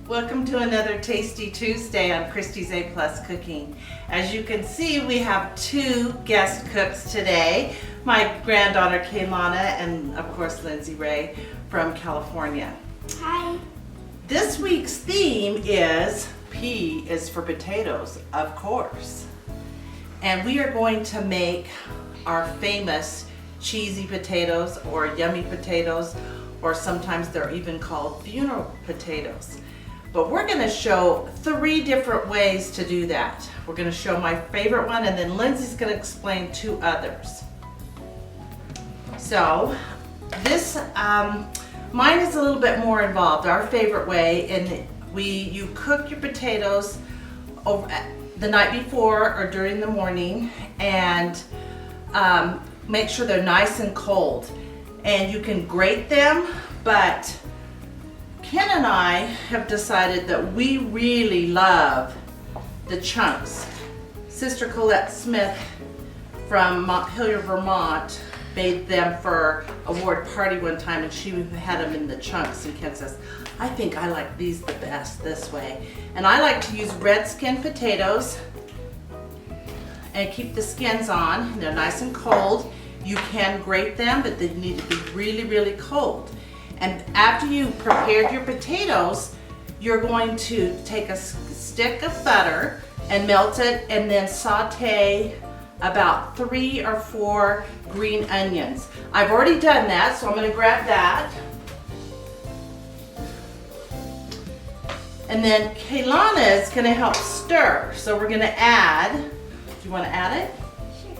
Welcome to another Tasty Tuesday on Christy's A Plus Cooking. As you can see, we have two guest cooks today. My granddaughter Kaylana and of course Lindsey Ray from California. Hi. This week's theme is P is for potatoes, of course. And we are going to make our famous cheesy potatoes or yummy potatoes, or sometimes they're even called funeral potatoes. But we're going to show 3 different ways to do that. We're going to show my favorite one, and then Lindsey's going to explain 2 others. So this, mine is a little bit more involved. Our favorite way, and you cook your potatoes over the night before or during the morning, and make sure they're nice and cold. And you can grate them, but Ken and I have decided that we really love the chunks. Sister Colette Smith from Montpelier, Vermont made them for a award party one time, and she had them in the chunks, and Ken says, I think I like these the best this way. And I like to use red skin potatoes and keep the skins on. They're nice and cold. You can grate them, but they need to be really, really cold. And after you prepared your potatoes, you're going to take a stick of butter and melt it, and then saute about 3 or 4 green onions. I've already done that, so I'm going to grab that. And then Kaylana is going to help stir. So we're going to add, do you want to add it? Sure.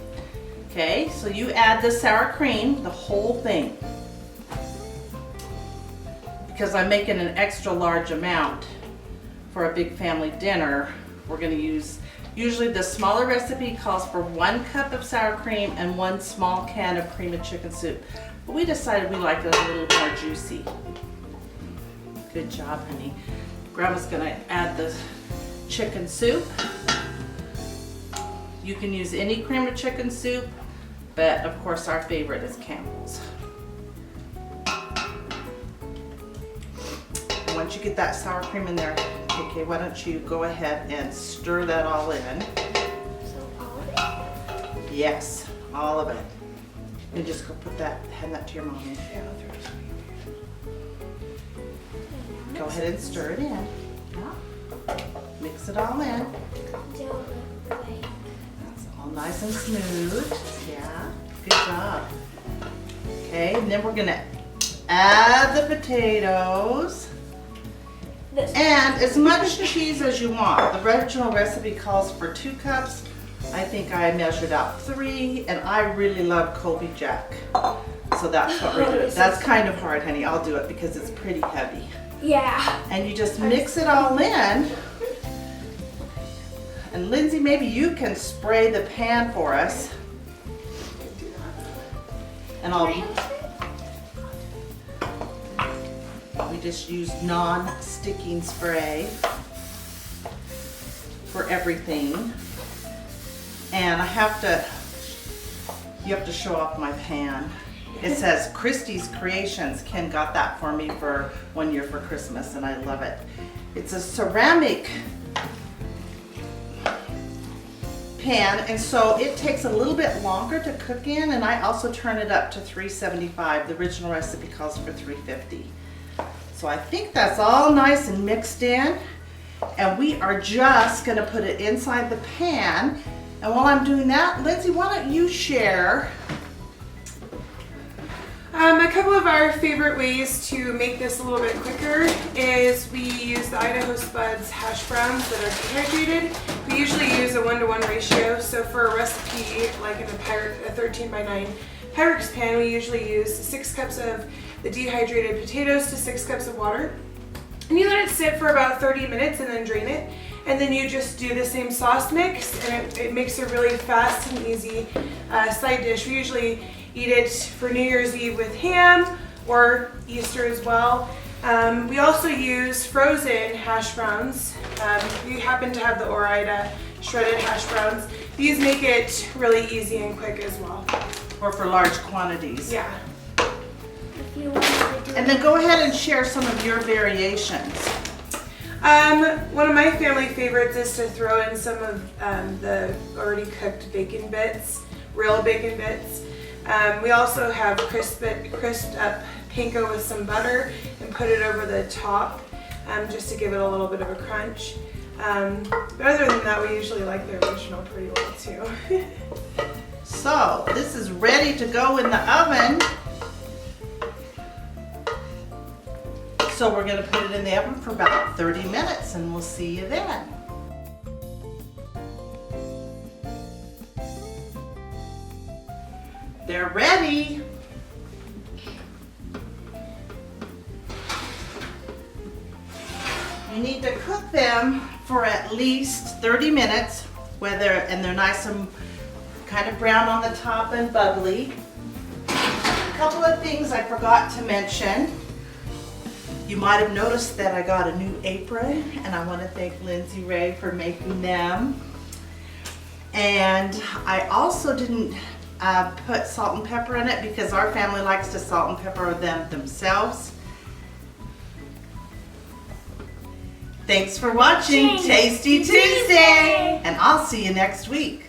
Okay, so you add the sour cream, the whole thing. Because I'm making an extra large amount for a big family dinner, we're going to use, usually the smaller recipe calls for 1 cup of sour cream and 1 small can of cream of chicken soup. But we decided we like it a little more juicy. Good job, honey. Grandma's going to add the chicken soup. You can use any cream of chicken soup, but of course our favorite is Campbell's. Once you get that sour cream in there, okay, why don't you go ahead and stir that all in. So all of it? Yes, all of it. And just go put that, hand that to your mommy. Go ahead and stir it in. Yeah. Mix it all in. That's all nice and smooth. Yeah, good job. Okay, and then we're gonna add the potatoes. And as much cheese as you want. The original recipe calls for 2 cups. I think I measured out 3, and I really love Colby Jack. So that's what we're doing. That's kind of hard, honey. I'll do it because it's pretty heavy. Yeah. And you just mix it all in. And Lindsey, maybe you can spray the pan for us. And we just use non-sticking spray for everything. And you have to show off my pan. It says Christy's Creations. Ken got that for me for 1 year for Christmas, and I love it. It's a ceramic pan, and so it takes a little bit longer to cook in, and I also turn it up to 375. The original recipe calls for 350. So I think that's all nice and mixed in, and we are just going to put it inside the pan. And while I'm doing that, Lindsey, why don't you share a couple of our favorite ways to make this a little bit quicker is we use the Idaho Spuds hash browns that are dehydrated. We usually use a 1-to-1 ratio, so for a recipe like in a 13 by 9 Pyrex pan, we usually use 6 cups of the dehydrated potatoes to 6 cups of water. And you let it sit for about 30 minutes and then drain it. And then you just do the same sauce mix, and it makes a really fast and easy side dish. We usually eat it for New Year's Eve with ham or Easter as well. We also use frozen hash browns. We happen to have the Ore-Ida shredded hash browns. These make it really easy and quick as well. or for large quantities. Yeah. If you want to do And then go ahead and share some of your variations. One of my family favorites is to throw in some of the already cooked bacon bits, real bacon bits. We also have crisped up panko with some butter and put it over the top just to give it a little bit of a crunch. But other than that, we usually like the original pretty well too. So this is ready to go in the oven. So we're going to put it in the oven for about 30 minutes and we'll see you then. They're ready. You need to cook them for at least 30 minutes, and they're nice and kind of brown on the top and bubbly. A couple of things I forgot to mention. You might have noticed that I got a new apron, and I want to thank Lindsey Ray for making them. And I also didn't put salt and pepper in it because our family likes to salt and pepper them themselves. Thanks for watching Tasty Tuesday, and I'll see you next week.